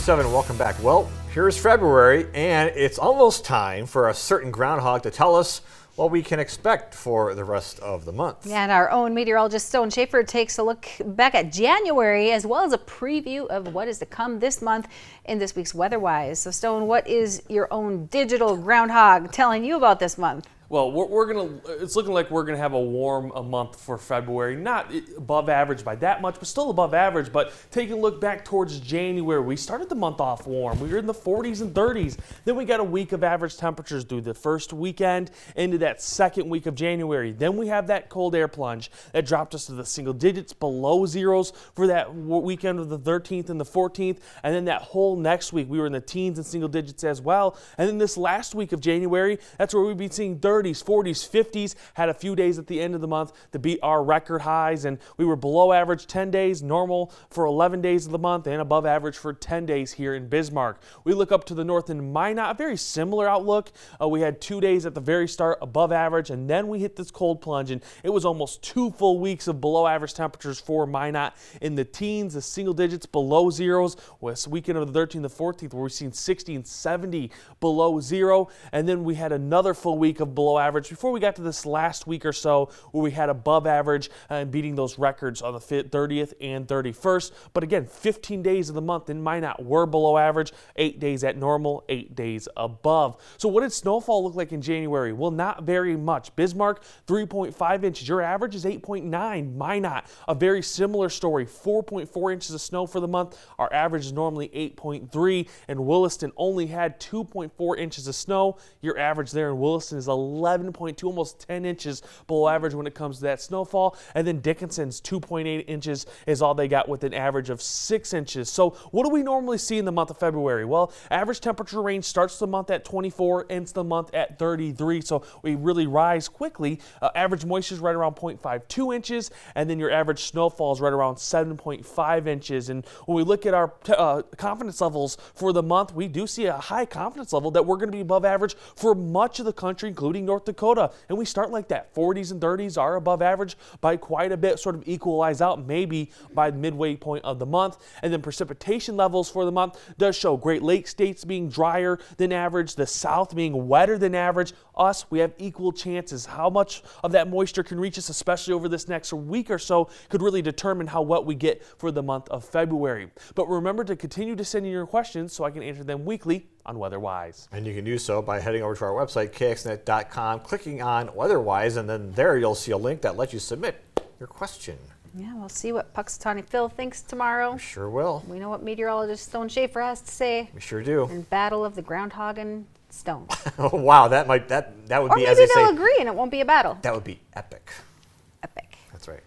7, welcome back. Well, here's February, and it's almost time for a certain groundhog to tell us what we can expect for the rest of the month. And our own meteorologist Stone Schaefer takes a look back at January as well as a preview of what is to come this month in this week's Weatherwise. So Stone, what is your own digital groundhog telling you about this month? Well, it's looking like we're gonna have a warm month for February. Not above average by that much, but still above average. But taking a look back towards January, we started the month off warm. We were in the 40s and 30s. Then we got a week of average temperatures through the first weekend into that second week of January. Then we have that cold air plunge that dropped us to the single digits below zeros for that weekend of the 13th and the 14th. And then that whole next week, we were in the teens and single digits as well. And then this last week of January, that's where we've been seeing 30s, 40s, 50s, had a few days at the end of the month to beat our record highs, and we were below average 10 days, normal for 11 days of the month, and above average for 10 days here in Bismarck. We look up to the north in Minot, a very similar outlook. We had 2 days at the very start above average, and then we hit this cold plunge, and it was almost 2 full weeks of below average temperatures for Minot in the teens, the single digits below zeros. Was weekend of the 13th and the 14th where we've seen 60 and 70 below zero, and then we had another full week of below average before we got to this last week or so where we had above average and beating those records on the 30th and 31st. But again, 15 days of the month in Minot were below average, 8 days at normal, 8 days above. So what did snowfall look like in January? Well, not very much. Bismarck, 3.5 inches. Your average is 8.9. Minot, a very similar story, 4.4 inches of snow for the month. Our average is normally 8.3, and Williston only had 2.4 inches of snow. Your average there in Williston is 11.2, almost 10 inches below average when it comes to that snowfall. And then Dickinson's 2.8 inches is all they got with an average of 6 inches. So what do we normally see in the month of February? Well, average temperature range starts the month at 24, ends the month at 33. So we really rise quickly. Average moisture is right around 0.52 inches, and then your average snowfall is right around 7.5 inches. And when we look at our confidence levels for the month, we do see a high confidence level that we're going to be above average for much of the country, including North Dakota. And we start like that. 40s and 30s are above average by quite a bit, sort of equalize out maybe by the midway point of the month. And then precipitation levels for the month does show Great Lakes states being drier than average, the South being wetter than average. Us, we have equal chances. How much of that moisture can reach us, especially over this next week or so, could really determine how wet we get for the month of February. But remember to continue to send in your questions so I can answer them weekly on Weatherwise. And you can do so by heading over to our website, kxnet.com, clicking on Weatherwise, and then there you'll see a link that lets you submit your question. Yeah, we'll see what Puxatawny Phil thinks tomorrow. We sure will. We know what meteorologist Stone Schaefer has to say. We sure do. In Battle of the Groundhog and Stone. Oh, wow, that would be, or as they maybe they'll say, agree and it won't be a battle. that would be epic. Epic. That's right.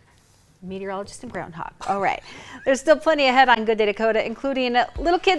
Meteorologist and groundhog. All right. There's still plenty ahead on Good Day Dakota, including little kids.